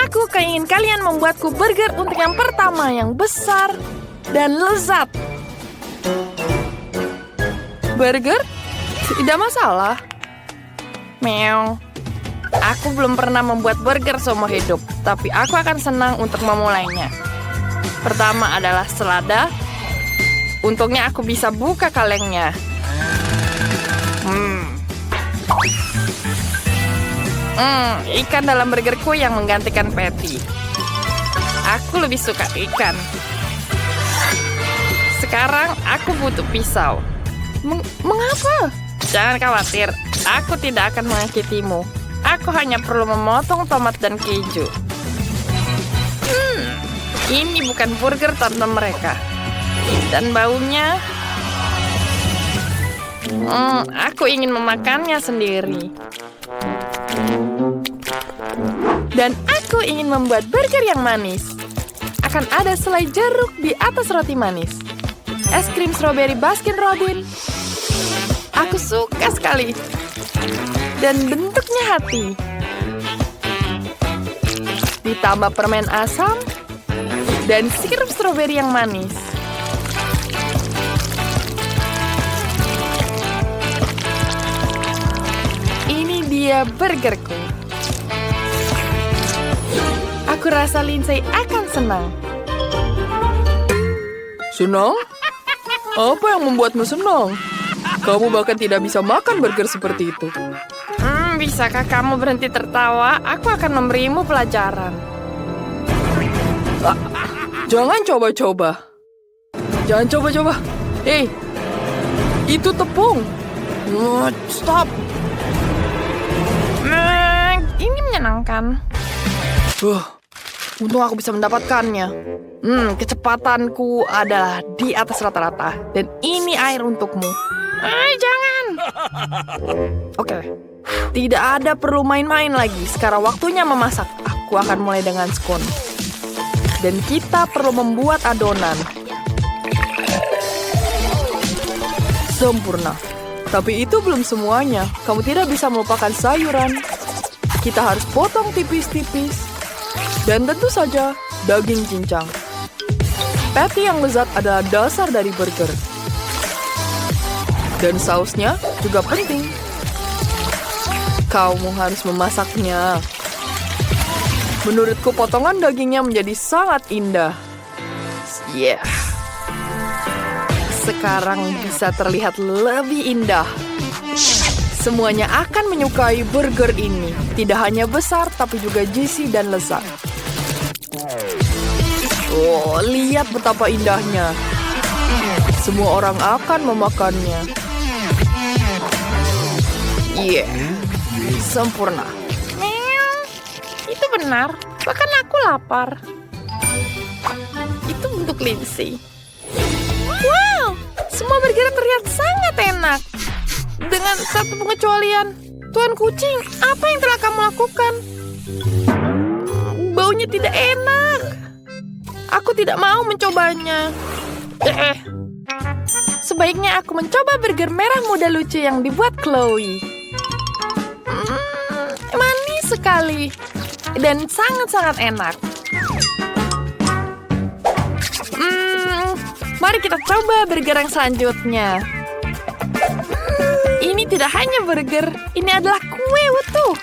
Aku ingin kalian membuatku burger untuk yang pertama yang besar dan lezat. Burger? Tidak masalah. Meow. Aku belum pernah membuat burger seumur hidup, tapi aku akan senang untuk memulainya. Pertama adalah selada. Untungnya aku bisa buka kalengnya. Ikan dalam burgerku yang menggantikan patty. Aku lebih suka ikan. Sekarang aku butuh pisau. Mengapa? Jangan khawatir, aku tidak akan menyakitimu. Aku hanya perlu memotong tomat dan keju. Ini bukan burger tante mereka. Dan baunya... aku ingin memakannya sendiri. Dan aku ingin membuat burger yang manis. Akan ada selai jeruk di atas roti manis. Es krim strawberry Baskin Robbins. Aku suka sekali. Dan bentuknya hati. Ditambah permen asam. Dan sirup stroberi yang manis. Ini dia burgerku. Aku rasa Lindsay akan senang. Senang? Apa yang membuatmu senang? Kamu bahkan tidak bisa makan burger seperti itu. Bisakah kamu berhenti tertawa? Aku akan memberimu pelajaran. Jangan coba-coba. Jangan coba-coba. Hei, itu tepung. Stop. Ini menyenangkan. Untung aku bisa mendapatkannya. Kecepatanku adalah di atas rata-rata. Dan ini air untukmu. Jangan. Oke. Tidak ada perlu main-main lagi. Sekarang waktunya memasak. Aku akan mulai dengan scone. Dan kita perlu membuat adonan. Sempurna. Tapi itu belum semuanya. Kamu tidak bisa melupakan sayuran. Kita harus potong tipis-tipis. Dan tentu saja, daging cincang. Patty yang lezat adalah dasar dari burger. Dan sausnya juga penting. Kamu harus memasaknya. Menurutku potongan dagingnya menjadi sangat indah. Sekarang bisa terlihat lebih indah. Semuanya akan menyukai burger ini. Tidak hanya besar, tapi juga juicy dan lezat. Lihat betapa indahnya. Semua orang akan memakannya. Sempurna. Itu benar. Bahkan aku lapar. Itu untuk Lindsay. Wow, semua burger terlihat sangat enak. Dengan satu pengecualian. Tuan kucing, apa yang telah kamu lakukan? Baunya tidak enak. Aku tidak mau mencobanya. Sebaiknya aku mencoba burger merah muda lucu yang dibuat Chloe. Manis sekali. Dan sangat-sangat enak. Mari kita coba burger yang selanjutnya. Ini tidak hanya burger, ini adalah kue utuh.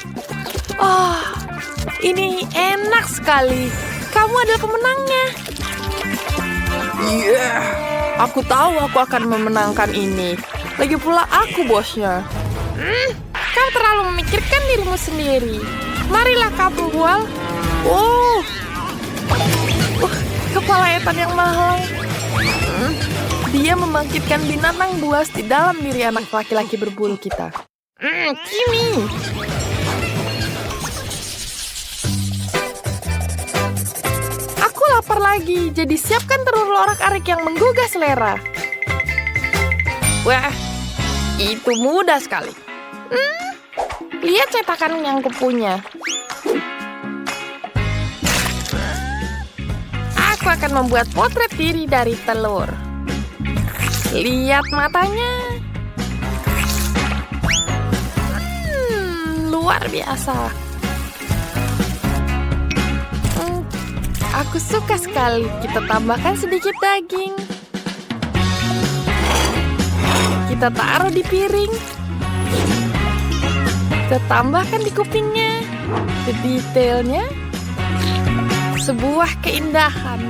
Ini enak sekali. Kamu adalah pemenangnya. Aku tahu aku akan memenangkan ini. Lagi pula aku bosnya. Kau terlalu memikirkan dirimu sendiri. Marilah kau bual. Kepala etan yang mahal. Dia membangkitkan binatang buas di dalam diri anak laki-laki berbulu kita. Kimi. Aku lapar lagi, jadi siapkan telur lorak-arik yang menggugah selera. Wah, itu mudah sekali. Lihat cetakan yang kupunya. Aku akan membuat potret diri dari telur. Lihat matanya. Luar biasa. aku suka sekali. Kita tambahkan sedikit daging. Kita taruh di piring. Kita tambahkan di kupingnya. Detailnya. Sebuah keindahan.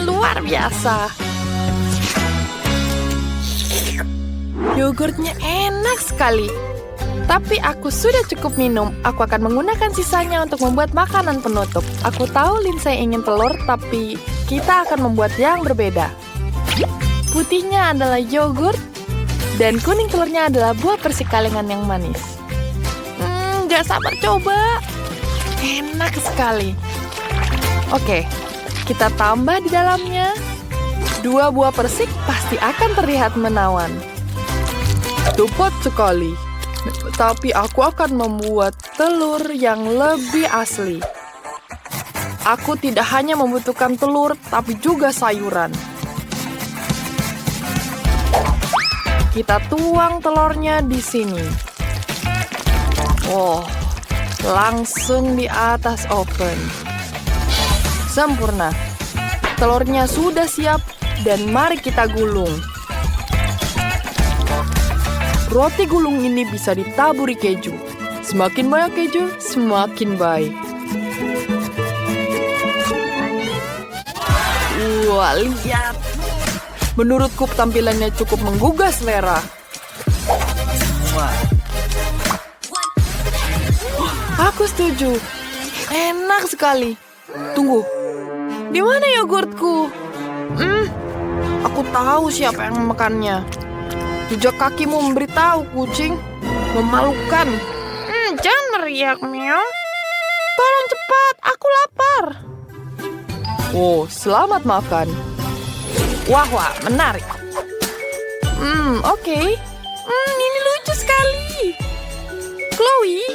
Luar biasa. Yogurtnya enak sekali. Tapi aku sudah cukup minum. Aku akan menggunakan sisanya untuk membuat makanan penutup. Aku tahu Lindsay ingin telur, tapi kita akan membuat yang berbeda. Putihnya adalah yogurt, dan kuning telurnya adalah buah persik kalengan yang manis. Gak sabar coba. Enak sekali. Oke, kita tambah di dalamnya. 2 buah persik pasti akan terlihat menawan. Tepat sekali. Tapi aku akan membuat telur yang lebih asli. Aku tidak hanya membutuhkan telur, tapi juga sayuran. Kita tuang telurnya di sini. Oh, langsung di atas oven. Sempurna. Telurnya sudah siap dan mari kita gulung. Roti gulung ini bisa ditaburi keju. Semakin banyak keju, semakin baik. Wah, lihat. Menurutku tampilannya cukup menggugah selera. Aku setuju. Enak sekali. Tunggu. Di mana yogurtku? Aku tahu siapa yang memakannya. Jejak kakimu memberitahu, kucing. Memalukan. Jangan meriak, Meow. Tolong cepat, aku lapar. Oh, selamat makan. Wah, menarik. Oke. Ini lucu sekali. Chloe,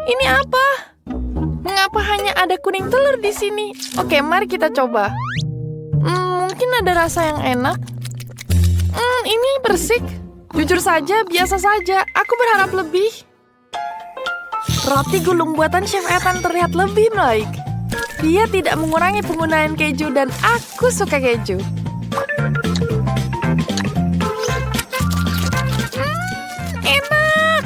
Ini apa? Mengapa hanya ada kuning telur di sini? Oke, mari kita coba. Mungkin ada rasa yang enak. Ini persik. Jujur saja, biasa saja. Aku berharap lebih. Roti gulung buatan Chef Ethan terlihat lebih baik. Dia tidak mengurangi penggunaan keju dan aku suka keju. Enak.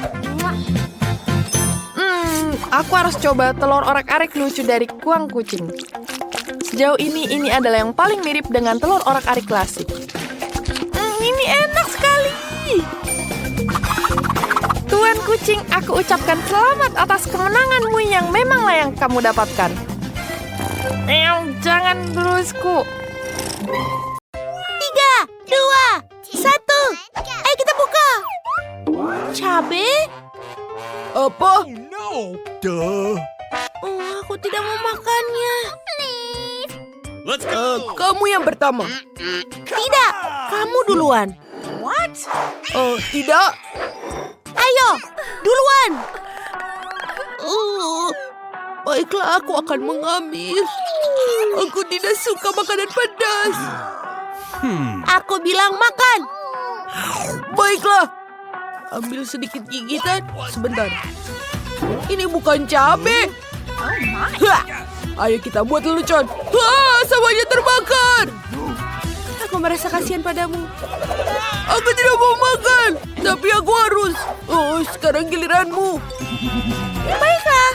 Aku harus coba telur orak-arik lucu dari kuang kucing. Sejauh ini adalah yang paling mirip dengan telur orak-arik klasik. Ini enak sekali. Tuan kucing, aku ucapkan selamat atas kemenanganmu yang memanglah yang kamu dapatkan. Jangan berusku. 3, 2, 1. Ayo kita buka. Cabe? Apa? Aku tidak mau makannya. Kamu yang pertama. Tidak, kamu duluan. Tidak. Ayo, duluan. Baiklah, aku akan mengambil. Aku tidak suka makanan pedas. Aku bilang makan. Baiklah. Ambil sedikit gigitan. Sebentar. Ini bukan cabai. Hah! Ayo kita buat lelucon. Semuanya terbakar. Aku merasa kasihan padamu. Aku tidak mau makan. Tapi aku harus. Sekarang giliranmu. Baiklah.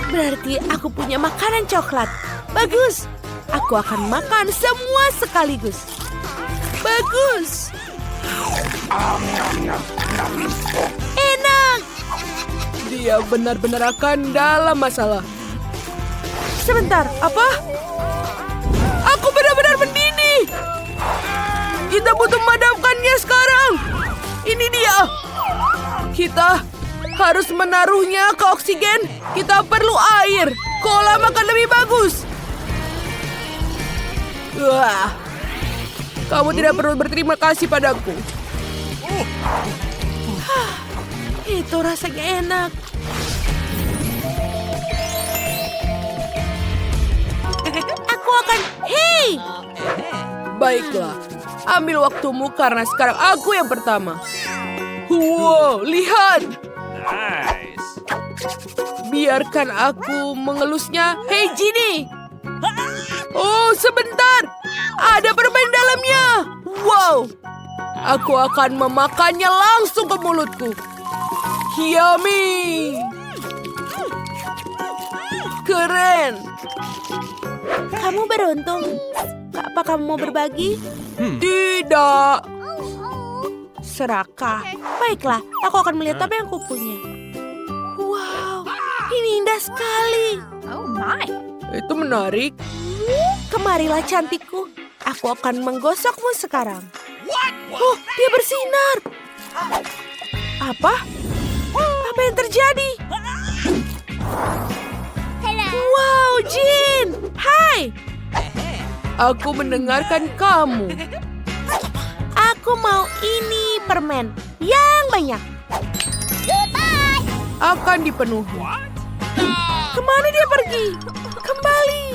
Berarti aku punya makanan coklat. Bagus. Aku akan makan semua sekaligus. Bagus. Enak. Dia benar-benar akan dalam masalah. Sebentar. Apa? Aku benar-benar mendidih. Kita butuh memadamkannya sekarang. Ini dia. Kita harus menaruhnya ke oksigen. Kita perlu air. Kolam akan lebih bagus. Wah. Kamu tidak perlu berterima kasih padaku. Itu rasanya enak. Aku akan... Hei! Baiklah. Ambil waktumu karena sekarang aku yang pertama. Wow, lihat. Biarkan aku mengelusnya. Hei, Ginny! Oh, sebentar! Ada permen dalamnya! Wow! Aku akan memakannya langsung ke mulutku. Yummy! Keren! Kamu beruntung. Apa kamu mau berbagi? Tidak! Serakah. Baiklah, aku akan melihat apa yang kupunya. Wow, ini indah sekali. Itu menarik. Kemarilah cantikku. Aku akan menggosokmu sekarang. Oh, dia bersinar. Apa? Apa yang terjadi? Wow, Jin. Hai. Aku mendengarkan kamu. Aku mau ini permen yang banyak. Akan dipenuhi. Kemana dia pergi? Kembali.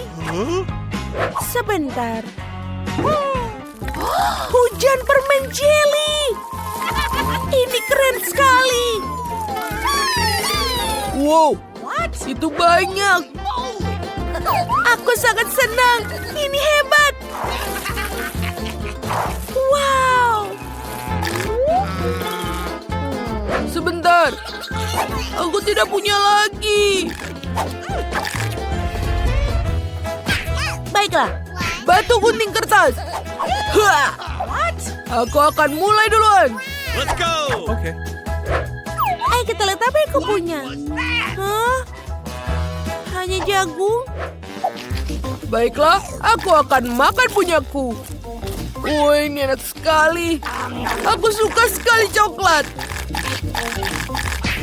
Sebentar. Hujan permen jelly. Ini keren sekali. Wow, itu banyak. Aku sangat senang. Ini hebat. Wow. Sebentar. Aku tidak punya lagi. Baiklah. Batu gunting kertas. Hah. Aku akan mulai duluan. Let's go. Okay. Ayo kita lihat apa yang aku punya. Hah? Hanya jagung? Baiklah, aku akan makan punyaku. Wah, ini enak sekali. Aku suka sekali coklat.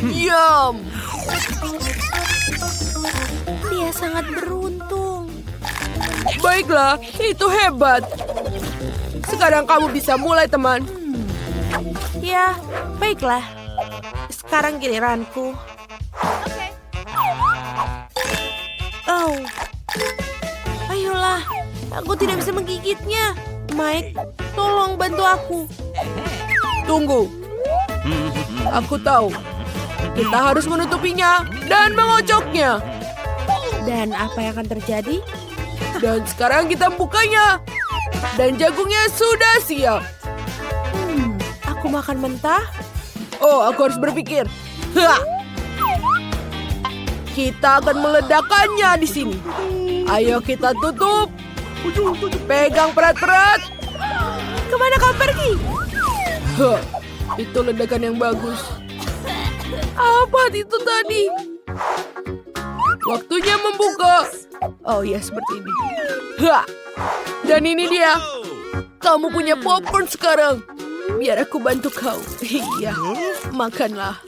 Yum. Dia sangat beruntung. Baiklah, itu hebat. Sekarang kamu bisa mulai, teman. Ya, baiklah. Sekarang giliranku. Oh. Ayolah, aku tidak bisa menggigitnya. Mike, tolong bantu aku. Tunggu. Aku tahu. Kita harus menutupinya dan mengocoknya. Dan apa yang akan terjadi? Dan sekarang kita bukanya. Dan jagungnya sudah siap. Aku makan mentah? Oh, aku harus berpikir. Hah. Kita akan meledakkannya di sini. Ayo kita tutup. Pegang perat-perat. Kemana kau pergi? Hah, itu ledakan yang bagus. Apa itu tadi? Waktunya membuka. Oh ya, seperti ini. Hah. Dan ini dia. Kamu punya popcorn sekarang. Biar aku bantu kau. Iya, makanlah.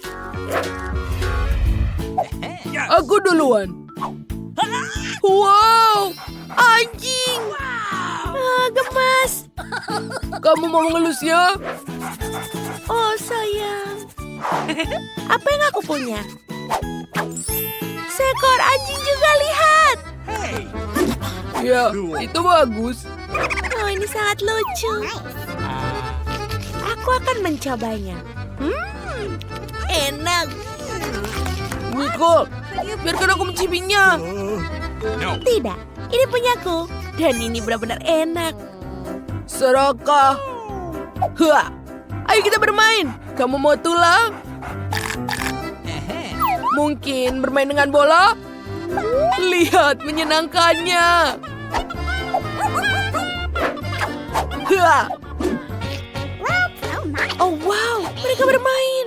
Aku duluan. Wow, anjing. Gemas. Kamu mau mengelusnya? Oh, sayang. Apa yang aku punya? Seekor anjing juga, lihat. Ya, itu bagus. Oh, ini sangat lucu. Aku akan mencobanya. Enak. Nicole, biarkan aku mencicipinya. Tidak, ini punyaku. Dan ini benar-benar enak. Serakah. Hah. Ayo kita bermain. Kamu mau tulang? Mungkin bermain dengan bola? Lihat, menyenangkannya. Hah. Oh wow, mereka bermain.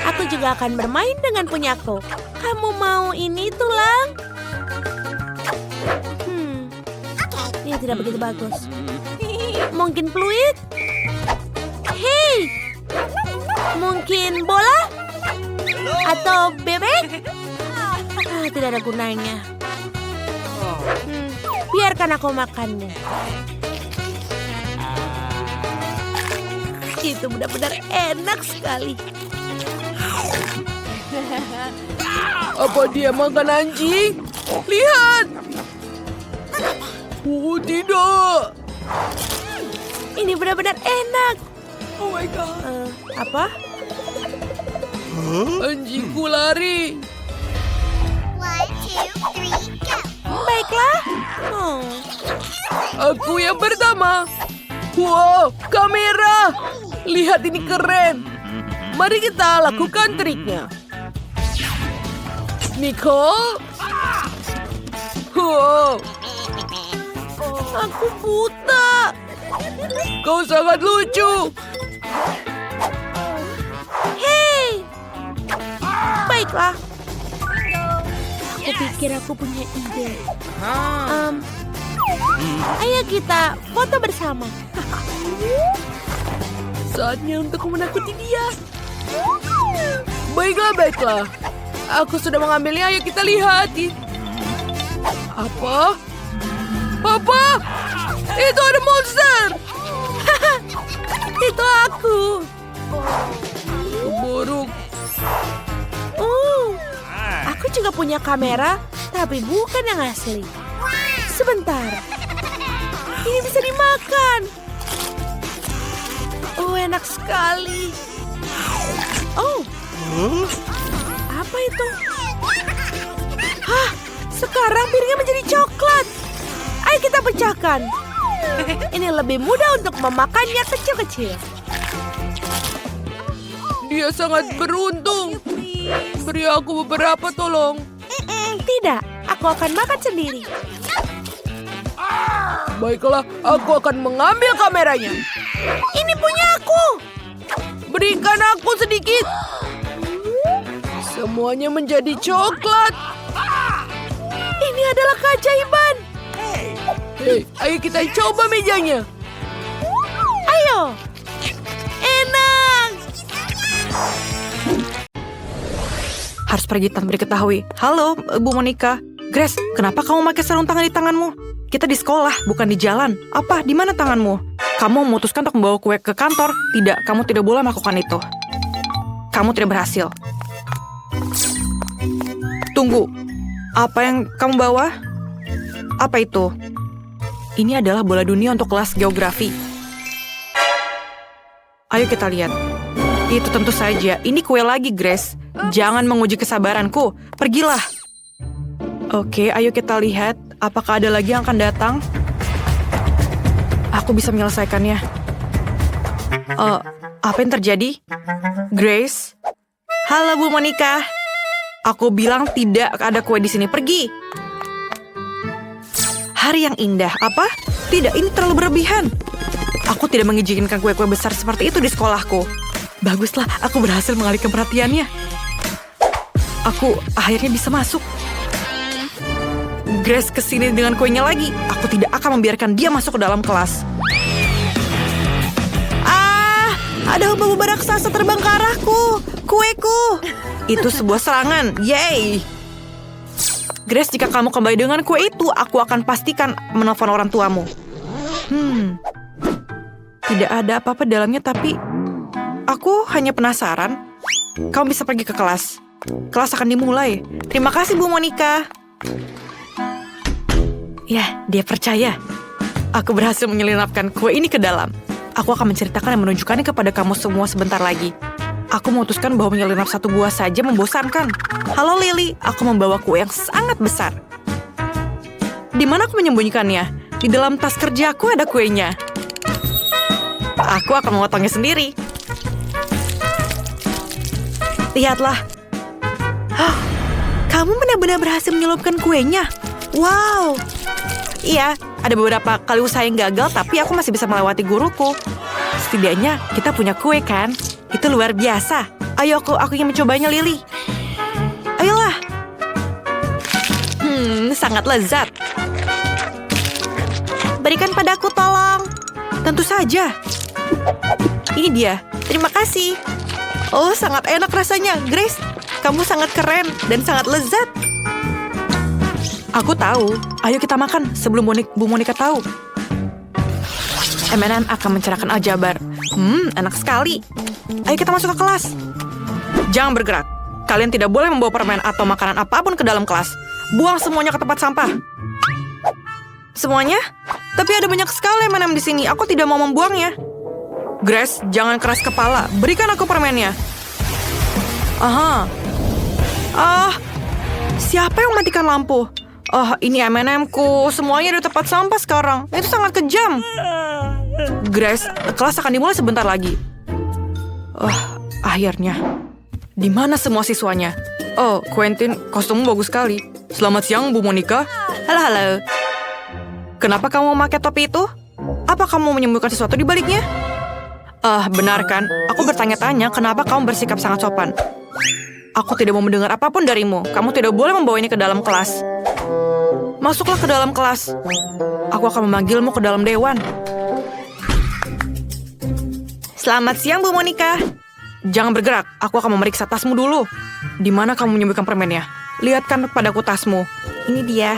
Aku juga akan bermain dengan punyaku. Kamu mau ini tulang? Ini tidak begitu bagus. Mungkin fluid? Hei! Mungkin bola? Atau bebek? Tidak ada gunanya. Biarkan aku makannya. Itu benar-benar enak sekali. Apa dia makan anjing? Lihat. Oh, tidak. Ini benar-benar enak. Oh my God. Apa? Anjingku lari. 1, 2, 3, go! Baiklah. Oh, Aku yang pertama. Wow, kamera. Lihat ini keren. Mari kita lakukan triknya. Nicole. Wow, aku buta. kau sangat lucu. Hei. Baiklah. Aku pikir aku punya ide. Ayo kita foto bersama. Saatnya untuk menakuti dia. Baiklah, baiklah. Aku sudah mengambilnya, ayo kita lihat. Apa? Apa? Itu ada monster. Itu aku. Buruk. Aku juga punya kamera, tapi bukan yang asli. Sebentar. Ini bisa dimakan. Oh, enak sekali. Oh. Apa itu? Hah, sekarang piringnya menjadi coklat. Ayo kita pecahkan. Ini lebih mudah untuk memakannya kecil-kecil. Dia sangat beruntung. Beri aku beberapa, tolong. Tidak, aku akan makan sendiri. Baiklah, aku akan mengambil kameranya. Ini punya aku. Berikan aku sedikit. Semuanya menjadi coklat. Ini adalah keajaiban. Hei, ayo kita coba mejanya. Ayo. Enak. Harus pergi tanpa diketahui. Halo, Bu Monica. Grace, kenapa kamu pakai sarung tangan di tanganmu? Kita di sekolah, bukan di jalan. Apa? Di mana tanganmu? Kamu memutuskan untuk membawa kue ke kantor? Tidak, kamu tidak boleh melakukan itu. Kamu tidak berhasil. Tunggu. Apa yang kamu bawa? Apa itu? Ini adalah bola dunia untuk kelas geografi. Ayo kita lihat. Itu tentu saja. Ini kue lagi, Grace. Jangan menguji kesabaranku. Pergilah. Oke, ayo kita lihat. Apakah ada lagi yang akan datang? Aku bisa menyelesaikannya. Apa yang terjadi? Grace? Halo, Bu Monica. Aku bilang tidak ada kue di sini. Pergi. Hari yang indah. Apa? Tidak, ini terlalu berlebihan. Aku tidak mengizinkan kue-kue besar seperti itu di sekolahku. Baguslah, aku berhasil mengalihkan perhatiannya. Aku akhirnya bisa masuk. Grace kesini dengan kuenya lagi. Aku tidak akan membiarkan dia masuk ke dalam kelas. Ada hubungan raksasa terbang ke arahku. Kueku. Itu sebuah serangan. Yeay. Grace, jika kamu kembali dengan kue itu, aku akan pastikan menelpon orang tuamu. Tidak ada apa-apa dalamnya, tapi aku hanya penasaran. Kamu bisa pergi ke kelas. Kelas akan dimulai. Terima kasih, Bu Monica. Ya, dia percaya. Aku berhasil menyelinapkan kue ini ke dalam. Aku akan menceritakan dan menunjukkannya kepada kamu semua sebentar lagi. Aku memutuskan bahwa menyelinap satu buah saja membosankan. Halo Lily, aku membawa kue yang sangat besar. Di mana aku menyembunyikannya? Di dalam tas kerjaku ada kuenya. Aku akan memotongnya sendiri. Lihatlah. Kamu benar-benar berhasil menyelupkan kuenya. Wow. Iya, ada beberapa kali usaha yang gagal, tapi aku masih bisa melewati guruku. Setidaknya kita punya kue kan? Itu luar biasa. Ayo, aku ingin mencobanya, Lily. Ayolah. Sangat lezat. Berikan padaku, tolong. Tentu saja. Ini dia. Terima kasih. Oh, sangat enak rasanya. Grace, kamu sangat keren dan sangat lezat. Aku tahu. Ayo kita makan sebelum Bu Monica tahu. M&M akan mencerahkan aljabar. Enak sekali. Ayo kita masuk ke kelas. Jangan bergerak. Kalian tidak boleh membawa permen atau makanan apapun ke dalam kelas. Buang semuanya ke tempat sampah. Semuanya? Tapi ada banyak sekali M&M di sini. Aku tidak mau membuangnya. Grace, jangan keras kepala. Berikan aku permennya. Aha. Siapa yang matikan lampu? Ini M&M-ku. Semuanya di tempat sampah sekarang. Itu sangat kejam. Grace, kelas akan dimulai sebentar lagi. Akhirnya. Di mana semua siswanya? Oh, Quentin, kostummu bagus sekali. Selamat siang, Bu Monica. Halo. Kenapa kamu memakai topi itu? Apa kamu menyembunyikan sesuatu di baliknya? Benar kan? Aku bertanya-tanya kenapa kamu bersikap sangat sopan. Aku tidak mau mendengar apapun darimu. Kamu tidak boleh membawa ini ke dalam kelas. Masuklah ke dalam kelas. Aku akan memanggilmu ke dalam dewan. Selamat siang, Bu Monica. Jangan bergerak. Aku akan memeriksa tasmu dulu. Di mana kamu menyembunyikan permennya? Lihatkan padaku tasmu. Ini dia.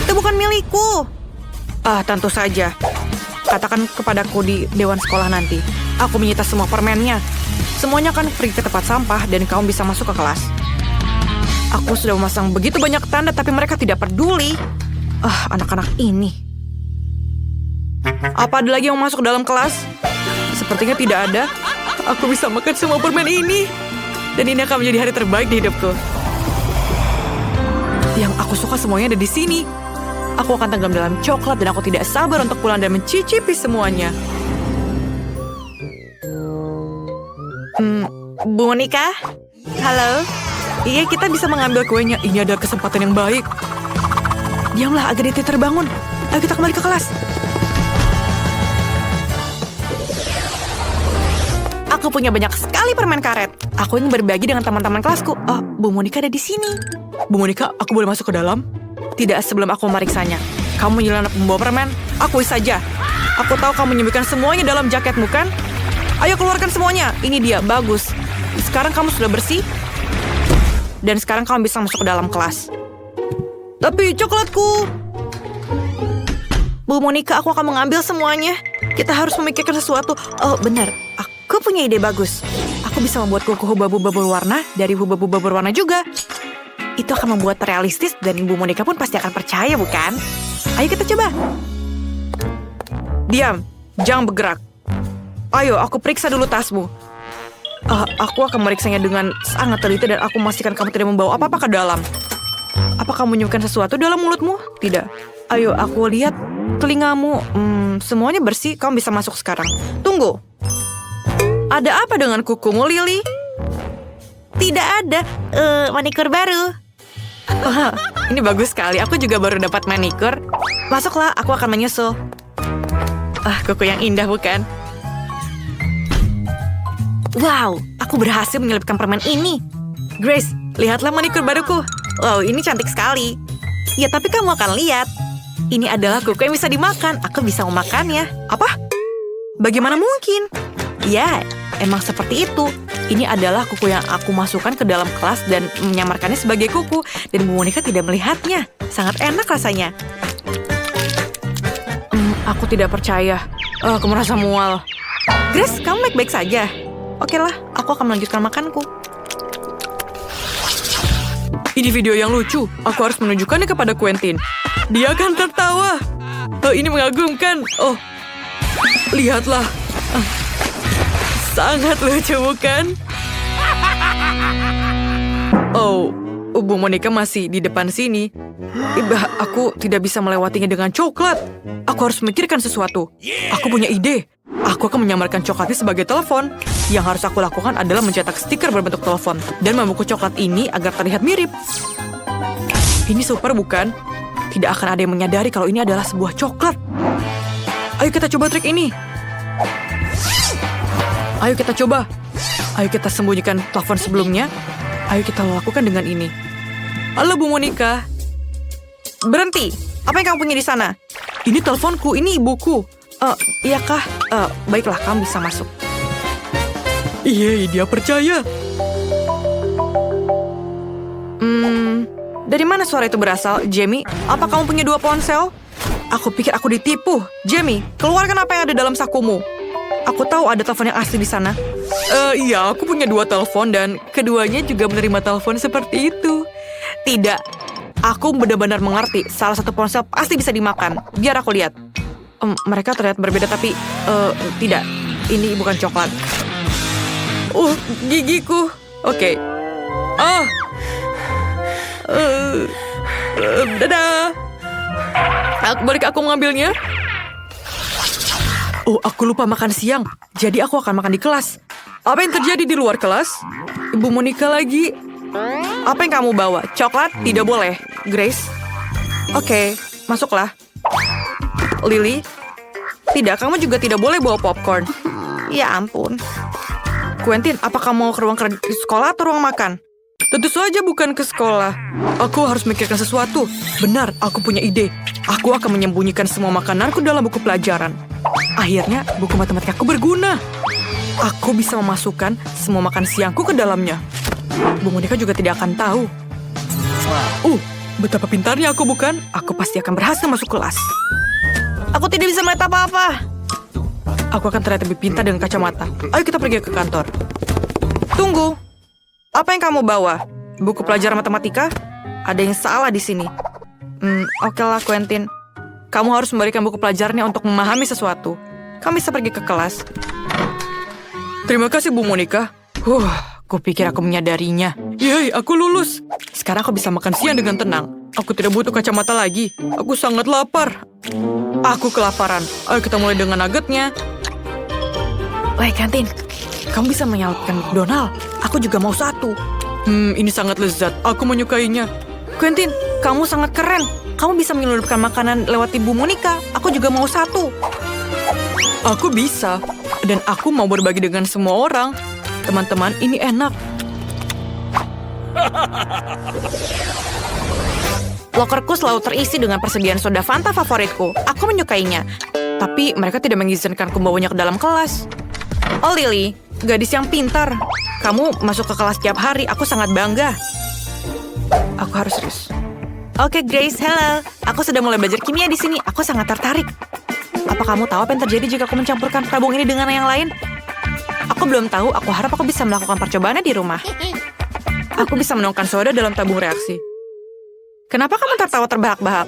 Itu bukan milikku. Tentu saja. Katakan kepadaku di dewan sekolah nanti. Aku menyita semua permennya. Semuanya akan pergi ke tempat sampah dan kamu bisa masuk ke kelas. Aku sudah memasang begitu banyak tanda tapi mereka tidak peduli. Anak-anak ini. Apa ada lagi yang masuk ke dalam kelas? Sepertinya tidak ada. Aku bisa makan semua permen ini. Dan ini akan menjadi hari terbaik di hidupku. Yang aku suka semuanya ada di sini. Aku akan tenggelam dalam coklat dan aku tidak sabar untuk pulang dan mencicipi semuanya. Bu Monica? Halo? Iya, kita bisa mengambil kuenya. Ini adalah kesempatan yang baik. Diamlah, Agaditi terbangun. Ayo kita kembali ke kelas. Aku punya banyak sekali permen karet. Aku ingin berbagi dengan teman-teman kelasku. Bu Monica ada di sini. Bu Monica, aku boleh masuk ke dalam? Tidak sebelum aku memeriksanya. Kamu nyelenap membawa permen? Akui saja. Aku tahu kamu menyembunyikan semuanya dalam jaketmu, kan? Ayo keluarkan semuanya. Ini dia, bagus. Sekarang kamu sudah bersih. Dan sekarang kamu bisa masuk ke dalam kelas. Tapi coklatku. Bu Monica, aku akan mengambil semuanya. Kita harus memikirkan sesuatu. Benar. Aku punya ide bagus. Aku bisa membuat kuku hubab-hubab berwarna dari hubab-hubab berwarna juga. Itu akan membuat realistis dan Bu Monica pun pasti akan percaya, bukan? Ayo kita coba. Diam. Jangan bergerak. Ayo, aku periksa dulu tasmu. Aku akan meriksanya dengan sangat teliti dan aku memastikan kamu tidak membawa apa-apa ke dalam. Apa kamu menyimpan sesuatu dalam mulutmu? Tidak. Ayo, aku lihat telingamu. Semuanya bersih, kamu bisa masuk sekarang. Tunggu. Ada apa dengan kukumu, Lily? Tidak ada. Manikur baru. Ini bagus sekali. Aku juga baru dapat manikur. Masuklah, aku akan menyusul. Kuku yang indah, bukan? Wow, aku berhasil menyelipkan permen ini. Grace, lihatlah manikur baruku. Wow, ini cantik sekali. Ya, tapi kamu akan lihat. Ini adalah kuku yang bisa dimakan. Aku bisa memakannya. Apa? Bagaimana mungkin? Ya, emang seperti itu. Ini adalah kuku yang aku masukkan ke dalam kelas dan menyamarkannya sebagai kuku. Dan Bu Monica tidak melihatnya. Sangat enak rasanya. Aku tidak percaya. Aku merasa mual. Grace, kamu baik-baik saja? Oke lah, aku akan melanjutkan makanku. Ini video yang lucu. Aku harus menunjukkannya kepada Quentin. Dia akan tertawa. Ini mengagumkan. Lihatlah. Sangat lucu, bukan? Bu Monica masih di depan sini. Aku tidak bisa melewatinya dengan coklat. Aku harus memikirkan sesuatu. Aku punya ide. Aku akan menyamarkan coklatnya sebagai telepon. Yang harus aku lakukan adalah mencetak stiker berbentuk telepon dan membungkus coklat ini agar terlihat mirip. Ini super, bukan? Tidak akan ada yang menyadari kalau ini adalah sebuah coklat. Ayo kita coba trik ini. Ayo kita coba. Ayo kita sembunyikan telepon sebelumnya. Ayo kita lakukan dengan ini. Halo Bu Monica. Berhenti. Apa yang kamu punya di sana? Ini teleponku, ini ibuku. Iyakah? Baiklah, kamu bisa masuk. Iya, dia percaya. Dari mana suara itu berasal, Jamie? Apa kamu punya 2 ponsel? Aku pikir aku ditipu. Jamie, keluarkan apa yang ada dalam sakumu. Aku tahu ada telepon yang asli di sana. Iya, aku punya 2 telepon dan keduanya juga menerima telepon seperti itu. Tidak, aku benar-benar mengerti. Salah satu ponsel pasti bisa dimakan. Biar aku lihat. Mereka terlihat berbeda tapi tidak. Ini bukan coklat. Gigiku. Oke. Dadah. Bolehkah aku mengambilnya? Aku lupa makan siang. Jadi aku akan makan di kelas. Apa yang terjadi di luar kelas? Ibu Monica lagi. Apa yang kamu bawa? Coklat? Tidak boleh. Grace? Oke, masuklah. Lily? Tidak, kamu juga tidak boleh bawa popcorn. Ya ampun. Quentin, apa kamu mau ke ruang sekolah atau ruang makan? Tentu saja bukan ke sekolah. Aku harus memikirkan sesuatu. Benar, aku punya ide. Aku akan menyembunyikan semua makananku dalam buku pelajaran. Akhirnya, buku matematikaku berguna. Aku bisa memasukkan semua makan siangku ke dalamnya. Bu Monica juga tidak akan tahu. Betapa pintarnya aku, bukan? Aku pasti akan berhasil masuk kelas. Aku tidak bisa melihat apa-apa. Aku akan terlihat lebih pintar dengan kacamata. Ayo kita pergi ke kantor. Tunggu. Apa yang kamu bawa? Buku pelajaran matematika? Ada yang salah di sini. Oke lah, Quentin. Kamu harus memberikan buku pelajarannya untuk memahami sesuatu. Kamu bisa pergi ke kelas. Terima kasih, Bu Monica. Kupikir aku menyadarinya. Yeay, aku lulus. Sekarang aku bisa makan siang dengan tenang. Aku tidak butuh kacamata lagi. Aku sangat lapar. Aku kelaparan. Ayo kita mulai dengan nuggetnya. Woi, kantin. Kamu bisa menyalakan McDonald. Aku juga mau satu. Ini sangat lezat. Aku menyukainya. Quentin, kamu sangat keren. Kamu bisa menyelundupkan makanan lewat Ibu Monica. Aku juga mau satu. Aku bisa. Dan aku mau berbagi dengan semua orang. Teman-teman, ini enak. Lokerku selalu terisi dengan persediaan soda Fanta favoritku. Aku menyukainya. Tapi mereka tidak mengizinkanku membawanya ke dalam kelas. Oh, Lily, gadis yang pintar. Kamu masuk ke kelas tiap hari. Aku sangat bangga. Aku harus serius. Oke, Grace, halo. Aku sudah mulai belajar kimia di sini. Aku sangat tertarik. Apa kamu tahu apa yang terjadi jika aku mencampurkan tabung ini dengan yang lain? Aku belum tahu. Aku harap aku bisa melakukan percobaannya di rumah. Aku bisa menuangkan soda dalam tabung reaksi. Kenapa kamu tertawa terbahak-bahak?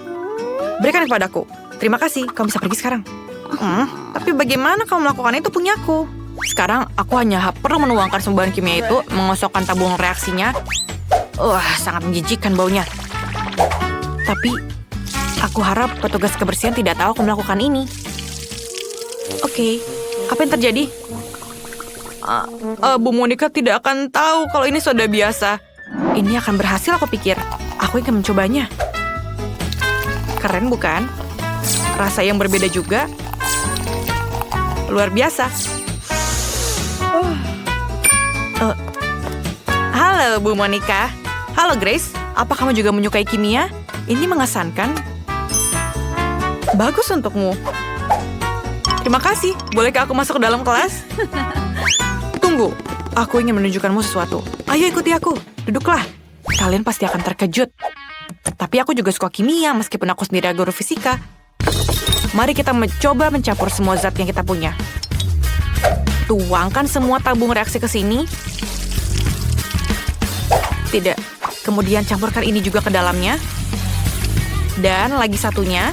Berikan kepadaku. Terima kasih. Kamu bisa pergi sekarang. Tapi bagaimana kamu melakukan itu punyaku? Sekarang aku hanya perlu menuangkan semua bahan kimia itu, mengosokkan tabung reaksinya. Sangat menjijikkan baunya. Tapi aku harap petugas kebersihan tidak tahu aku melakukan ini. Oke, apa yang terjadi? Bu Monica tidak akan tahu kalau ini soda biasa. Ini akan berhasil, aku pikir. Aku ingin mencobanya. Keren, bukan? Rasa yang berbeda juga. Luar biasa. Halo, Bu Monica. Halo, Grace. Apa kamu juga menyukai kimia? Ini mengesankan. Bagus untukmu. Terima kasih. Bolehkah aku masuk ke dalam kelas? Tunggu. Aku ingin menunjukkanmu sesuatu. Ayo ikuti aku. Duduklah. Kalian pasti akan terkejut. Tapi aku juga suka kimia meskipun aku sendiri guru fisika. Mari kita mencoba mencampur semua zat yang kita punya. Tuangkan semua tabung reaksi ke sini. Tidak. Kemudian campurkan ini juga ke dalamnya. Dan lagi satunya.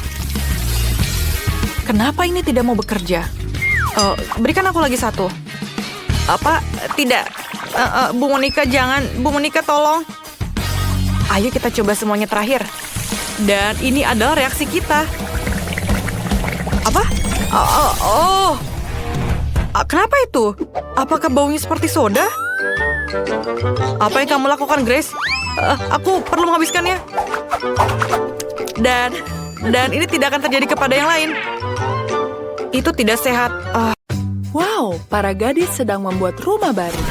Kenapa ini tidak mau bekerja? Berikan aku lagi satu. Apa? Tidak. Bu Monica, jangan. Bu Monica, tolong. Ayo kita coba semuanya terakhir. Dan ini adalah reaksi kita. Apa? Kenapa itu? Apakah baunya seperti soda? Apa yang kamu lakukan, Grace? Aku perlu menghabiskannya. Dan ini tidak akan terjadi kepada yang lain. Itu tidak sehat. Wow, para gadis sedang membuat rumah baru.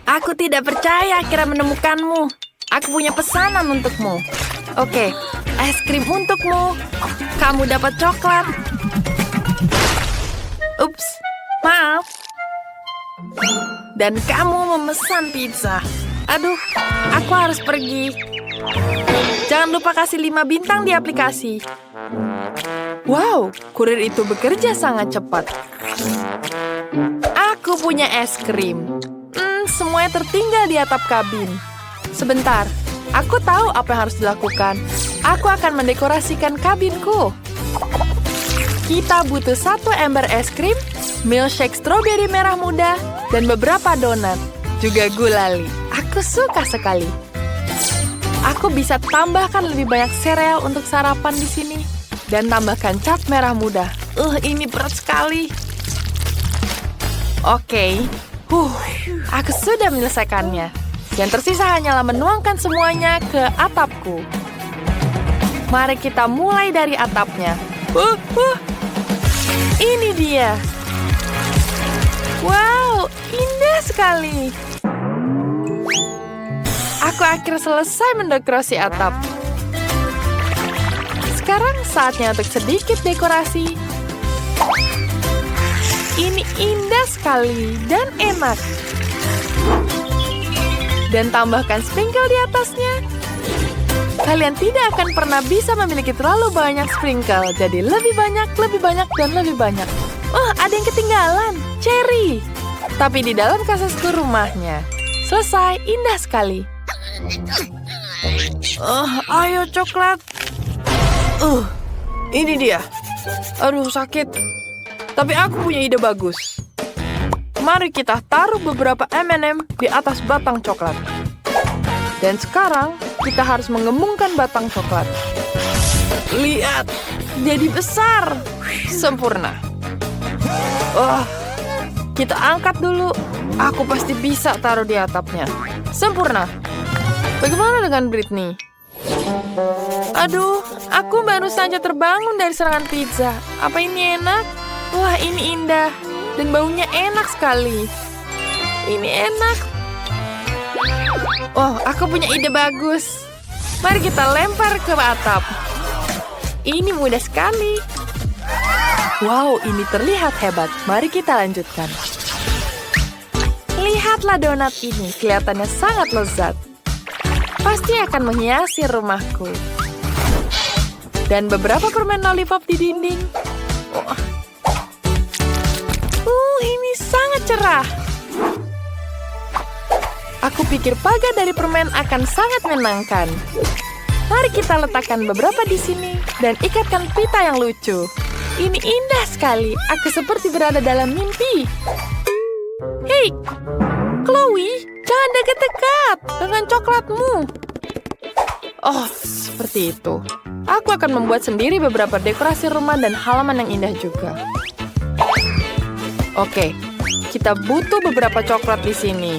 Aku tidak percaya akhirnya menemukanmu. Aku punya pesanan untukmu. Oke, es krim untukmu. Kamu dapat coklat. Ups, maaf. Dan kamu memesan pizza. Aduh, aku harus pergi. Jangan lupa kasih 5 bintang di aplikasi. Wow, kurir itu bekerja sangat cepat. Aku punya es krim. Semuanya tertinggal di atap kabin. Sebentar, aku tahu apa yang harus dilakukan. Aku akan mendekorasikan kabinku. Kita butuh 1 ember es krim milkshake stroberi merah muda, dan beberapa donat. Juga gulali. Aku suka sekali. Aku bisa tambahkan lebih banyak sereal untuk sarapan di sini. Dan tambahkan cat merah muda. Ini berat sekali. Oke. Aku sudah menyelesaikannya. Yang tersisa hanyalah menuangkan semuanya ke atapku. Mari kita mulai dari atapnya. Ini dia. Wow, indah sekali. Aku akhirnya selesai mendekorasi atap. Sekarang saatnya untuk sedikit dekorasi. Ini indah sekali dan enak. Dan tambahkan sprinkle di atasnya. Kalian tidak akan pernah bisa memiliki terlalu banyak sprinkle. Jadi lebih banyak, dan lebih banyak. Oh, ada yang ketinggalan. Cherry. Tapi di dalam kasasku rumahnya. Selesai, indah sekali. Ayo coklat. Ini dia. Aduh, sakit. Tapi aku punya ide bagus. Mari kita taruh beberapa M&M di atas batang coklat. Dan sekarang, kita harus mengembungkan batang coklat. Lihat, jadi besar. Sempurna. Kita angkat dulu. Aku pasti bisa taruh di atapnya. Sempurna. Bagaimana dengan Britney? Aduh, aku baru saja terbangun dari serangan pizza. Apa ini enak? Wah, ini indah. Dan baunya enak sekali. Ini enak. Oh, aku punya ide bagus. Mari kita lempar ke atap. Ini mudah sekali. Wow, ini terlihat hebat. Mari kita lanjutkan. Lihatlah donat ini. Kelihatannya sangat lezat. Pasti akan menghiasi rumahku. Dan beberapa permen lollipop di dinding. Ini sangat cerah. Aku pikir pagar dari permen akan sangat menyenangkan. Mari kita letakkan beberapa di sini dan ikatkan pita yang lucu. Ini indah sekali. Aku seperti berada dalam mimpi. Hei, Chloe, jangan dekat-dekat dengan coklatmu. Oh, seperti itu. Aku akan membuat sendiri beberapa dekorasi rumah dan halaman yang indah juga. Oke, kita butuh beberapa coklat di sini.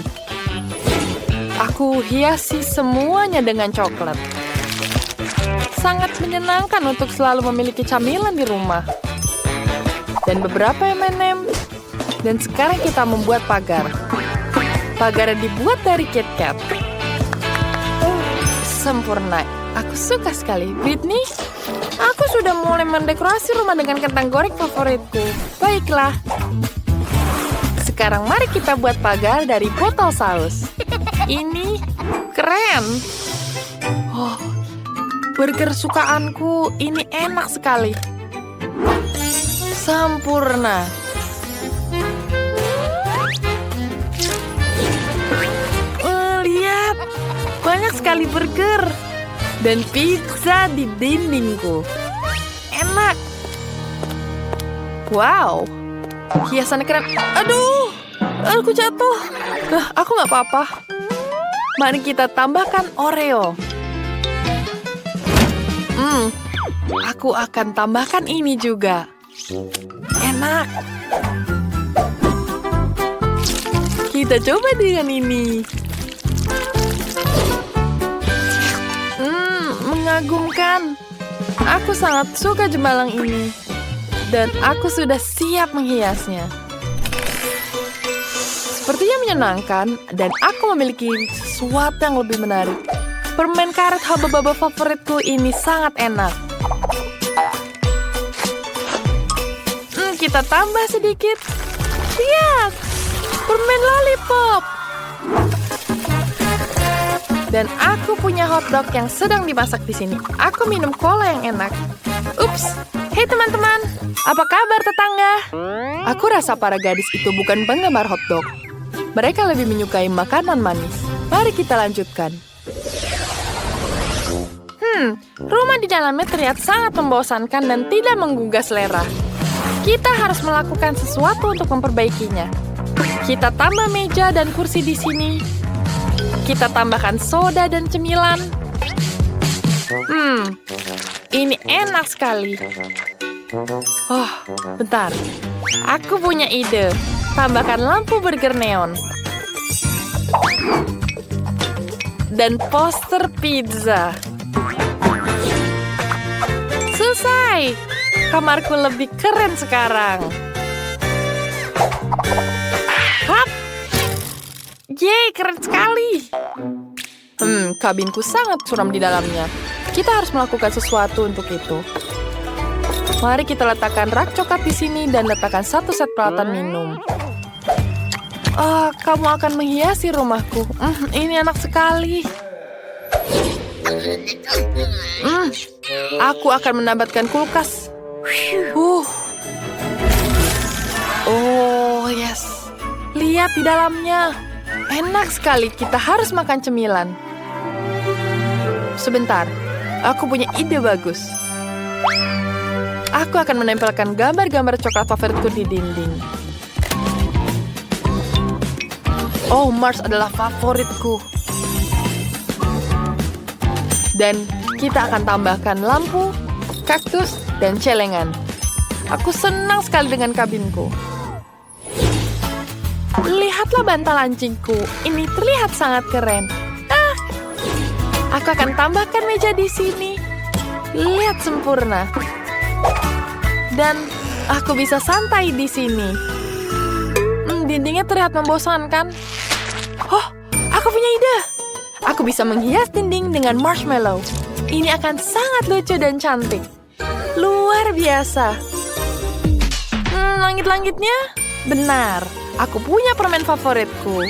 Aku hiasi semuanya dengan coklat. Sangat menyenangkan untuk selalu memiliki camilan di rumah. Dan beberapa M&M. Dan sekarang kita membuat pagar. Pagar dibuat dari KitKat. Sempurna. Aku suka sekali. Britney, aku sudah mulai mendekorasi rumah dengan kentang goreng favoritku. Baiklah. Sekarang mari kita buat pagar dari botol saus. Ini keren. Oh, burger sukaanku. Ini enak sekali. Sempurna. Lihat, banyak sekali burger. Dan pizza di dindingku. Enak. Wow. Hiasannya keren. Aduh, aku jatuh. Aku nggak apa-apa. Mari kita tambahkan Oreo. Aku akan tambahkan ini juga. Enak. Kita coba dengan ini. Mengagumkan. Aku sangat suka jembalang ini. Dan aku sudah siap menghiasnya. Sepertinya menyenangkan, dan aku memiliki sesuatu yang lebih menarik. Permen karet haba-baba favoritku ini sangat enak. Kita tambah sedikit. Lihat, permen lollipop. Dan aku punya hotdog yang sedang dimasak di sini. Aku minum cola yang enak. Ups, hei teman-teman, apa kabar tetangga? Aku rasa para gadis itu bukan penggemar hotdog. Mereka lebih menyukai makanan manis. Mari kita lanjutkan. Rumah di dalamnya terlihat sangat membosankan dan tidak menggugah selera. Kita harus melakukan sesuatu untuk memperbaikinya. Kita tambah meja dan kursi di sini. Kita tambahkan soda dan cemilan. Ini enak sekali. Oh, bentar. Aku punya ide. Tambahkan lampu burger neon. Dan poster pizza. Selesai. Kamarku lebih keren sekarang. Hap. Yeay, keren sekali. Kabinku sangat suram di dalamnya. Kita harus melakukan sesuatu untuk itu. Mari kita letakkan rak coklat di sini dan letakkan satu set peralatan minum. Kamu akan menghiasi rumahku. Ini enak sekali. Aku akan menambahkan kulkas. Oh, yes. Lihat di dalamnya. Enak sekali, kita harus makan cemilan. Sebentar, aku punya ide bagus. Aku akan menempelkan gambar-gambar coklat favoritku di dinding. Oh, Mars adalah favoritku. Dan kita akan tambahkan lampu, kaktus, dan celengan. Aku senang sekali dengan kabinku. Lihatlah bantal anjingku. Ini terlihat sangat keren. Aku akan tambahkan meja di sini. Lihat sempurna. Dan aku bisa santai di sini. Dindingnya terlihat membosankan. Oh, aku punya ide. Aku bisa menghias dinding dengan marshmallow. Ini akan sangat lucu dan cantik. Luar biasa. Langit-langitnya? Benar. Aku punya permen favoritku.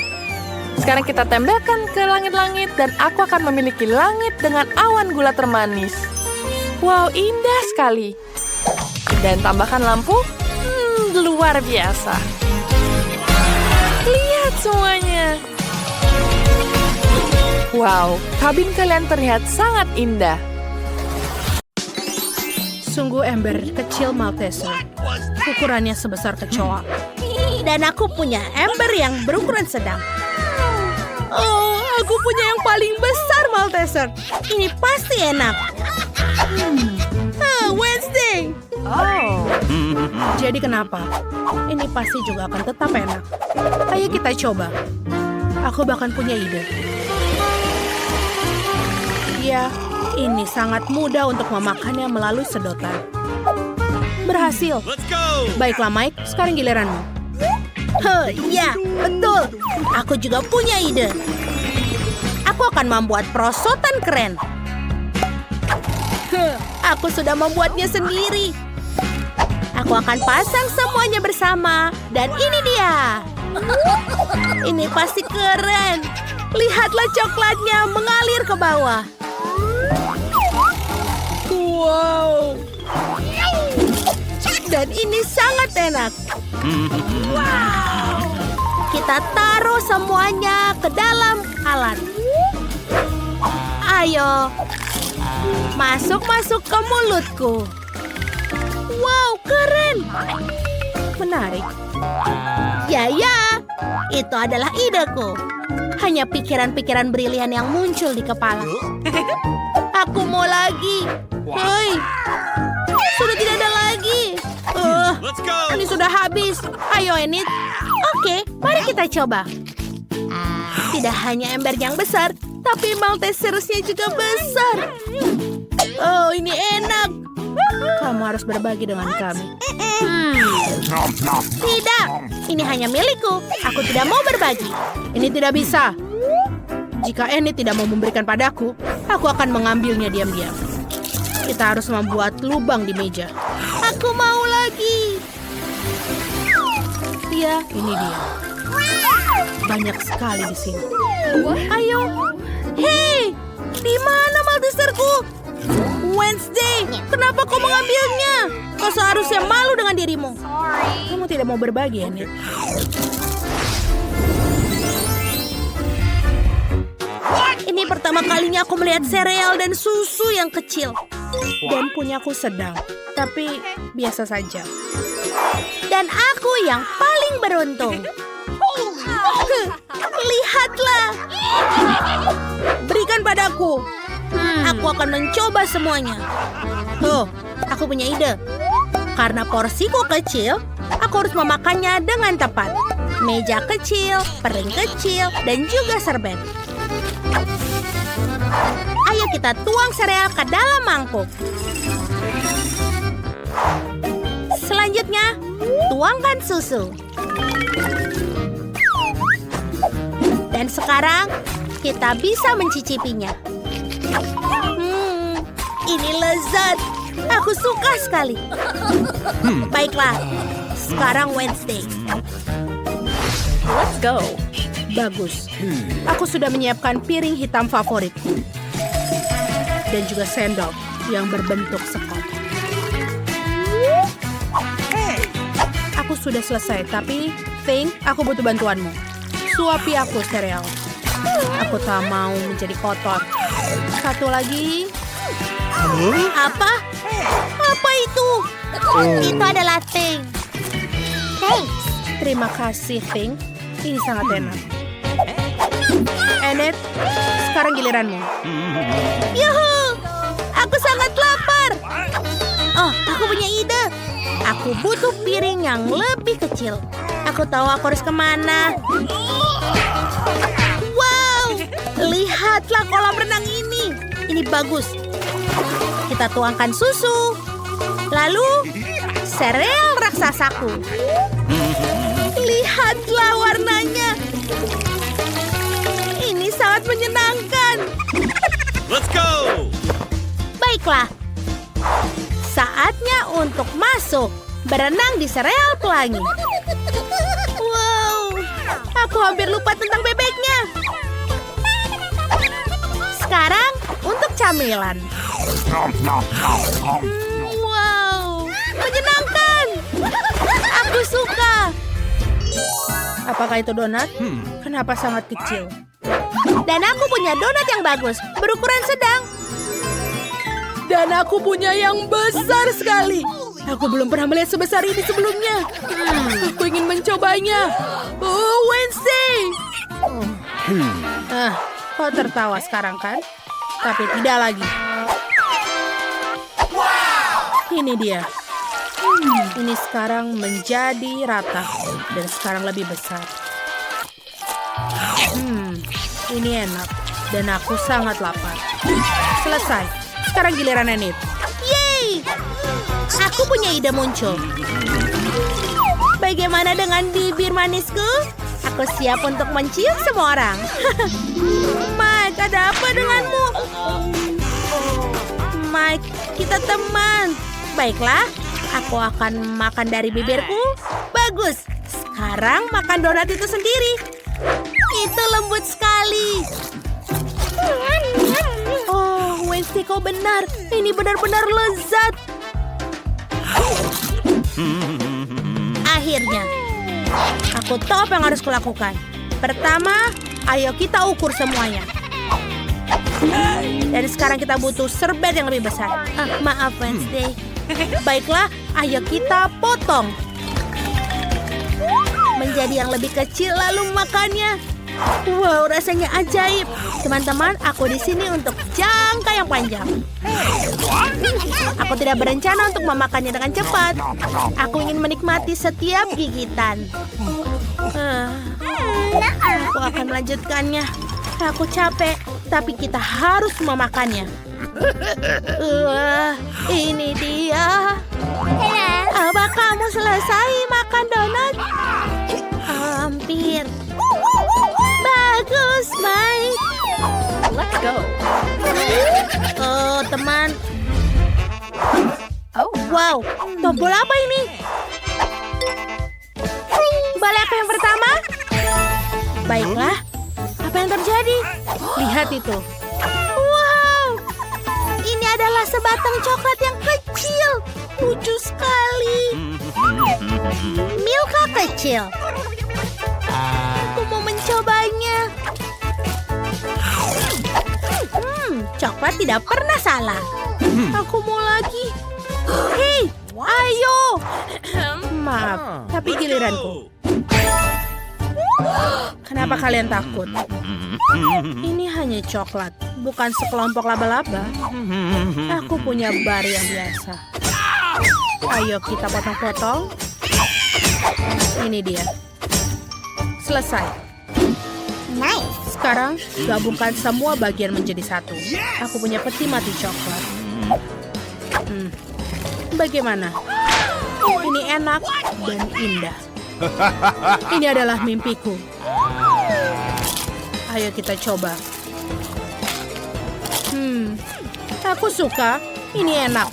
Sekarang kita tempelkan ke langit-langit dan aku akan memiliki langit dengan awan gula termanis. Wow, indah sekali. Dan tambahkan lampu. Luar biasa. Lihat semuanya. Wow, kabin kalian terlihat sangat indah. Sungguh ember kecil Malteser. Ukurannya sebesar kecoa. Dan aku punya ember yang berukuran sedang. Oh, aku punya yang paling besar Malteser. Ini pasti enak. Wednesday. Oh. Jadi kenapa? Ini pasti juga akan tetap enak. Ayo kita coba. Aku bahkan punya ide. Ya, ini sangat mudah untuk memakannya melalui sedotan. Berhasil. Let's go! Baiklah Mike, sekarang giliranmu. Ya, betul. Aku juga punya ide. Aku akan membuat perosotan keren. Aku sudah membuatnya sendiri. Aku akan pasang semuanya bersama. Dan ini dia. Ini pasti keren. Lihatlah coklatnya mengalir ke bawah. Wow. Dan ini sangat enak. Wow. Kita taruh semuanya ke dalam alat. Ayo. Masuk-masuk ke mulutku. Wow, keren. Menarik. Ya, itu adalah ideku. Hanya pikiran-pikiran brilian yang muncul di kepala. Aku mau lagi. Hei, sudah tidak ada lagi. Let's go! Ini sudah habis. Ayo, Enid. Oke, mari kita coba. Tidak hanya ember yang besar, tapi Malteserusnya juga besar. Oh, ini enak. Kamu harus berbagi dengan kami. Tidak, ini hanya milikku. Aku tidak mau berbagi. Ini tidak bisa. Jika Enid tidak mau memberikan padaku, aku akan mengambilnya diam-diam. Kita harus membuat lubang di meja. Aku mau lagi. Ya, ini dia. Banyak sekali di sini. Ayo. Hei, di mana Malteserku? Wednesday, kenapa kau mengambilnya? Kau seharusnya malu dengan dirimu. Kamu tidak mau berbagi, Enid. Ini pertama kalinya aku melihat sereal dan susu yang kecil. Dan punyaku sedang, tapi biasa saja. Dan aku yang paling beruntung. Lihatlah. Berikan padaku. Aku akan mencoba semuanya. Tuh, aku punya ide. Karena porsiku kecil, aku harus memakannya dengan tepat. Meja kecil, piring kecil, dan juga serbet. Ayo kita tuang sereal ke dalam mangkuk. Selanjutnya, tuangkan susu. Dan sekarang, kita bisa mencicipinya. Ini lezat. Aku suka sekali. Baiklah, sekarang Wednesday. Let's go. Bagus. Aku sudah menyiapkan piring hitam favoritku. Dan juga sendok yang berbentuk sekam. Aku sudah selesai, tapi Think, aku butuh bantuanmu. Suapi aku sereal. Aku tak mau menjadi kotor. Satu lagi. Apa? Apa itu? Itu adalah Think. Thanks. Terima kasih, Think. Ini sangat enak. Enid, sekarang giliranmu. Yuhu! Aku sangat lapar. Oh, aku punya ide. Aku butuh piring yang lebih kecil. Aku tahu aku harus kemana. Wow! Lihatlah kolam renang ini. Ini bagus. Kita tuangkan susu. Lalu, sereal raksasaku. Lihatlah warnanya. Ini sangat menyenangkan. Let's go! Baiklah. Saatnya untuk masuk. Berenang di sereal pelangi. Wow. Aku hampir lupa tentang bebeknya. Sekarang untuk camilan. Wow. Menyenangkan. Aku suka. Apakah itu donat? Kenapa sangat kecil? Dan aku punya donat yang bagus, berukuran sedang. Dan aku punya yang besar sekali. Aku belum pernah melihat sebesar ini sebelumnya. Aku ingin mencobanya. Oh, Wednesday. Kau tertawa sekarang kan? Tapi tidak lagi. Ini dia. Ini sekarang menjadi rata. Dan sekarang lebih besar. Ini enak. Dan aku sangat lapar. Selesai. Sekarang giliran Enid. Yeay! Aku punya ide muncul. Bagaimana dengan bibir manisku? Aku siap untuk mencium semua orang. Mike, ada apa denganmu? Mike, kita teman. Baiklah, aku akan makan dari bibirku. Bagus. Sekarang makan donat itu sendiri. Itu lembut sekali. Oh, Wednesday, kau benar. Ini benar-benar lezat. Akhirnya, aku tahu apa yang harus kulakukan. Pertama, ayo kita ukur semuanya. Dan sekarang kita butuh serbet yang lebih besar. Maaf, Wednesday. Baiklah, ayo kita potong. Menjadi yang lebih kecil lalu makannya. Wow, rasanya ajaib. Teman-teman, aku di sini untuk jangka yang panjang. Aku tidak berencana untuk memakannya dengan cepat. Aku ingin menikmati setiap gigitan. Aku akan melanjutkannya. Aku capek, tapi kita harus memakannya. Ini dia. Apa kamu selesai makan donat? Hampir. Bagus, Mike. Let's go. Oh, teman. Oh, Wow, tombol apa ini? Balik aku yang pertama? Baiklah, apa yang terjadi? Lihat itu. Wow, ini adalah sebatang coklat yang kecil. Lucu sekali. Milka kecil. Aku mau mencobanya. Coklat tidak pernah salah. Aku mau lagi. Hei, ayo. Maaf, tapi giliranku. Kenapa kalian takut? Ini hanya coklat, bukan sekelompok laba-laba. Aku punya bar yang biasa. Ayo kita potong-potong. Ini dia. Selesai. Sekarang gabungkan semua bagian menjadi satu. Aku punya peti mati coklat. Bagaimana? Ini enak dan indah. Ini adalah mimpiku. Ayo kita coba. Aku suka. Ini enak.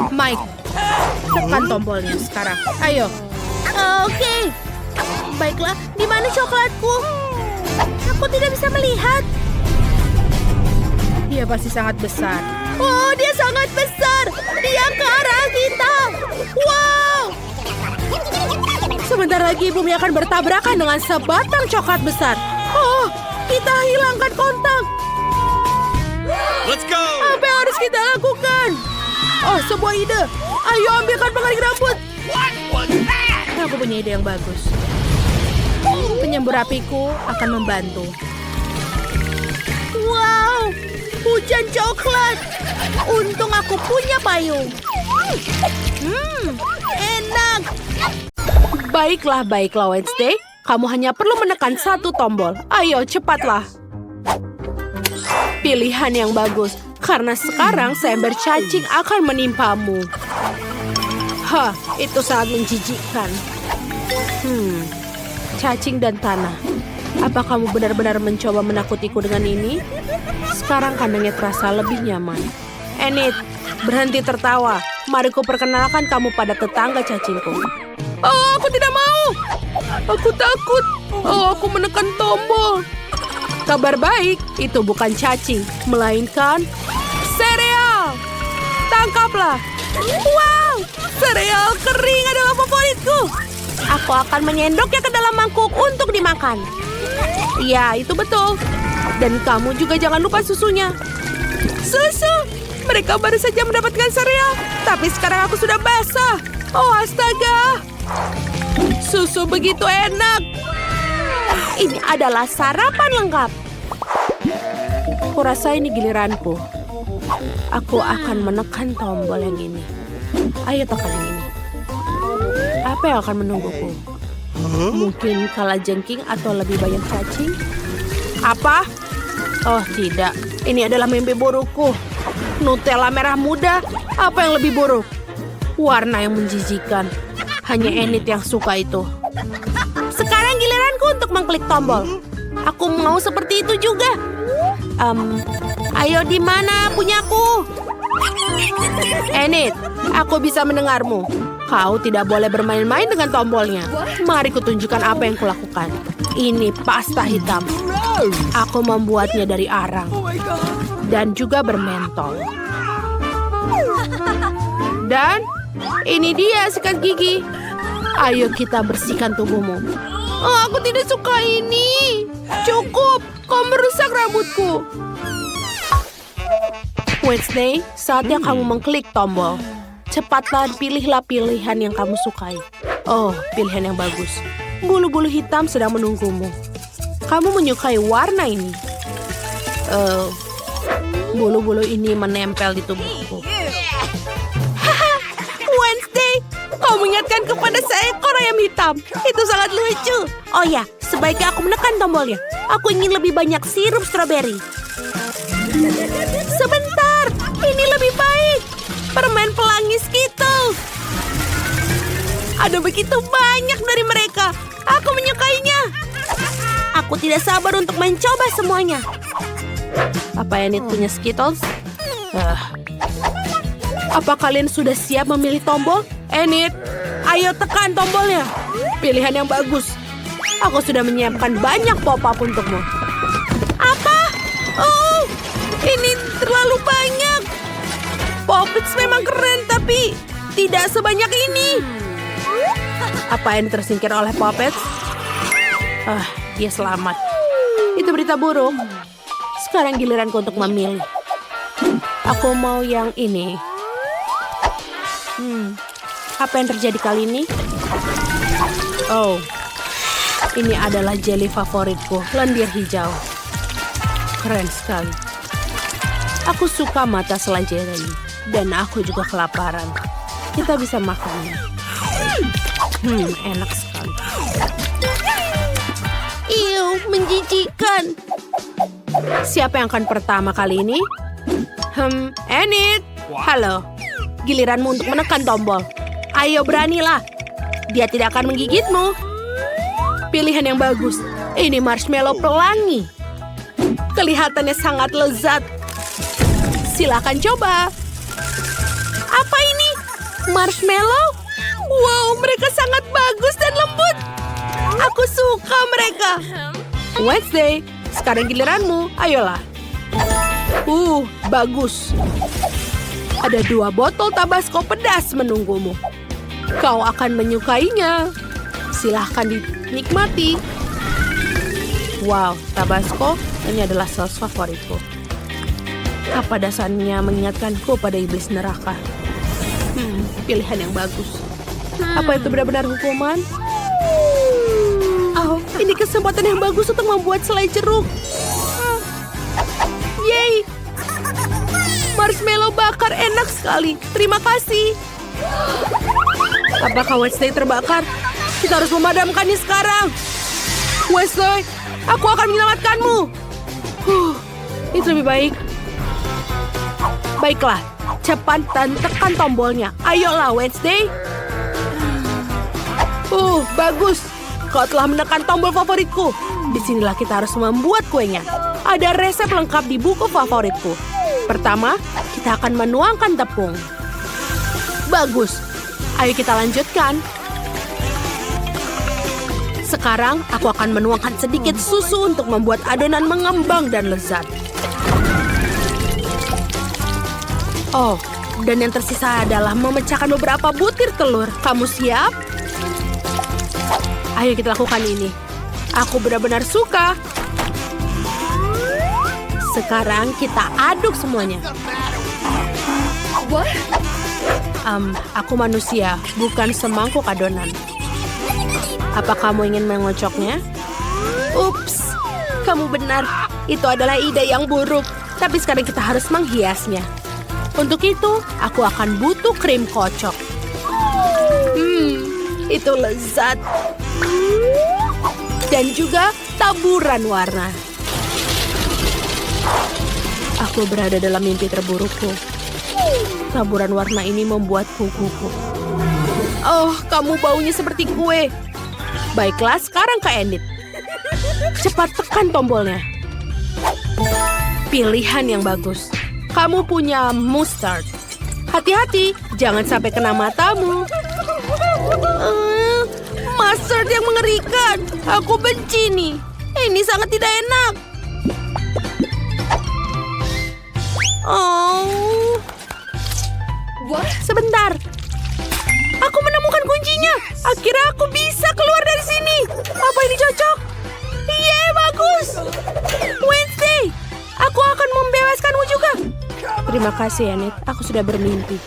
Mike, tekan tombolnya sekarang. Ayo. Oke. Baiklah, di mana coklatku? Aku tidak bisa melihat. Dia pasti sangat besar. Oh, dia sangat besar. Dia ke arah kita. Wow. Sebentar lagi bumi akan bertabrakan dengan sebatang coklat besar. Oh, kita hilangkan kontak. Let's go! Apa yang harus kita lakukan? Oh, sebuah ide. Ayo ambilkan pengering rambut. Aku punya ide yang bagus. Penyembur apiku akan membantu. Wow, hujan coklat. Untung aku punya payung. Enak. Baiklah, Wednesday. Kamu hanya perlu menekan satu tombol. Ayo, cepatlah. Pilihan yang bagus, karena sekarang seember cacing akan menimpamu. Hah, itu sangat menjijikkan. Cacing dan tanah. Apa kamu benar-benar mencoba menakutiku dengan ini? Sekarang kandangnya terasa lebih nyaman. Enid, berhenti tertawa. Mari ku perkenalkan kamu pada tetangga cacingku. Oh, aku tidak mau. Aku takut. Oh, aku menekan tombol. Kabar baik, itu bukan cacing, melainkan sereal. Tangkaplah. Wow, sereal kering adalah favoritku. Aku akan menyendoknya ke dalam mangkuk untuk dimakan. Ya, itu betul. Dan kamu juga jangan lupa susunya. Susu. Mereka baru saja mendapatkan sereal, tapi sekarang aku sudah basah. Oh, astaga. Susu begitu enak. Ini adalah sarapan lengkap. Kurasa ini giliranku. Aku akan menekan tombol yang ini. Ayo tekan yang ini. Apa yang akan menungguku? Mungkin kalajengking atau lebih banyak cacing? Apa? Oh tidak, ini adalah mimpi burukku. Nutella merah muda, apa yang lebih buruk? Warna yang menjijikan. Hanya Enid yang suka itu. Sekarang giliranku untuk mengklik tombol. Aku mau seperti itu juga. Ayo di mana punyaku? Enid, aku bisa mendengarmu. Kau tidak boleh bermain-main dengan tombolnya. Mari kutunjukkan apa yang kulakukan. Ini pasta hitam. Aku membuatnya dari arang. Dan juga bermentol. Dan ini dia sikat gigi. Ayo kita bersihkan tubuhmu. Oh, aku tidak suka ini. Cukup, kau merusak rambutku. Wednesday, saatnya kamu mengklik tombol. Cepatlah pilihlah pilihan yang kamu sukai. Oh, pilihan yang bagus. Bulu-bulu hitam sedang menunggumu. Kamu menyukai warna ini. Bulu-bulu ini menempel di tubuhku. Haha, Wednesday, kau mengingatkan kepada seekor ayam hitam. Itu sangat lucu. Oh ya, sebaiknya aku menekan tombolnya. Aku ingin lebih banyak sirup stroberi. Sebentar, ini lebih baik. Permen pelangi Skittles. Ada begitu banyak dari mereka. Aku menyukainya. Aku tidak sabar untuk mencoba semuanya. Apa Enid punya Skittles? Apa kalian sudah siap memilih tombol? Enid, ayo tekan tombolnya. Pilihan yang bagus. Aku sudah menyiapkan banyak pop-up untukmu. Apa? Oh, ini terlalu banyak. Poppets memang keren, tapi tidak sebanyak ini. Apa yang tersingkir oleh Poppets? Dia selamat. Itu berita buruk. Sekarang giliranku untuk memilih. Aku mau yang ini. Apa yang terjadi kali ini? Oh, ini adalah jelly favoritku, lendir hijau. Keren sekali. Aku suka mata selai jelly, dan aku juga kelaparan. Kita bisa makannya. Enak sekali. Iu, menjijikan. Siapa yang akan pertama kali ini? Enid. Halo. Giliranmu untuk menekan tombol. Ayo beranilah. Dia tidak akan menggigitmu. Pilihan yang bagus. Ini marshmallow pelangi. Kelihatannya sangat lezat. Silakan coba. Apa ini? Marshmallow? Wow, mereka sangat bagus dan lembut. Aku suka mereka. Wednesday, sekarang giliranmu. Ayolah. Bagus. Ada 2 botol Tabasco pedas menunggumu. Kau akan menyukainya. Silahkan dinikmati. Wow, Tabasco ini adalah saus favoritku. Kepedasannya mengingatkanku pada iblis neraka. Pilihan yang bagus. Apa itu benar-benar hukuman? Oh, ini kesempatan yang bagus untuk membuat selai jeruk. Yeay! Marshmallow bakar enak sekali. Terima kasih. Apakah Wednesday terbakar? Kita harus memadamkannya sekarang. Wednesday, aku akan menyelamatkanmu. Itu lebih baik. Baiklah, cepat dan tekan tombolnya. Ayolah, Wednesday. Bagus. Kau telah menekan tombol favoritku. Disinilah kita harus membuat kuenya. Ada resep lengkap di buku favoritku. Pertama, kita akan menuangkan tepung. Bagus. Ayo kita lanjutkan. Sekarang, aku akan menuangkan sedikit susu untuk membuat adonan mengembang dan lezat. Oh, dan yang tersisa adalah memecahkan beberapa butir telur. Kamu siap? Ayo kita lakukan ini. Aku benar-benar suka. Sekarang kita aduk semuanya. Aku manusia, bukan semangkuk adonan. Apa kamu ingin mengocoknya? Ups, kamu benar. Itu adalah ide yang buruk. Tapi sekarang kita harus menghiasnya. Untuk itu, aku akan butuh krim kocok. Itu lezat. Dan juga taburan warna. Aku berada dalam mimpi terburukku. Taburan warna ini membuatku gugup. Oh, kamu baunya seperti kue. Baiklah, sekarang Kak Enid. Cepat tekan tombolnya. Pilihan yang bagus. Kamu punya mustard. Hati-hati, jangan sampai kena matamu. Mustard yang mengerikan. Aku benci nih. Ini sangat tidak enak. Oh. Sebentar. Aku menemukan kuncinya. Akhirnya aku bisa keluar dari sini. Apa ini cocok? Yeay, bagus. Wednesday, aku akan membebaskanmu juga. Terima kasih, Enid. Aku sudah bermimpi.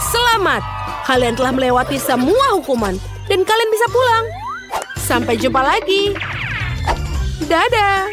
Selamat. Kalian telah melewati semua hukuman. Dan kalian bisa pulang. Sampai jumpa lagi. Dadah.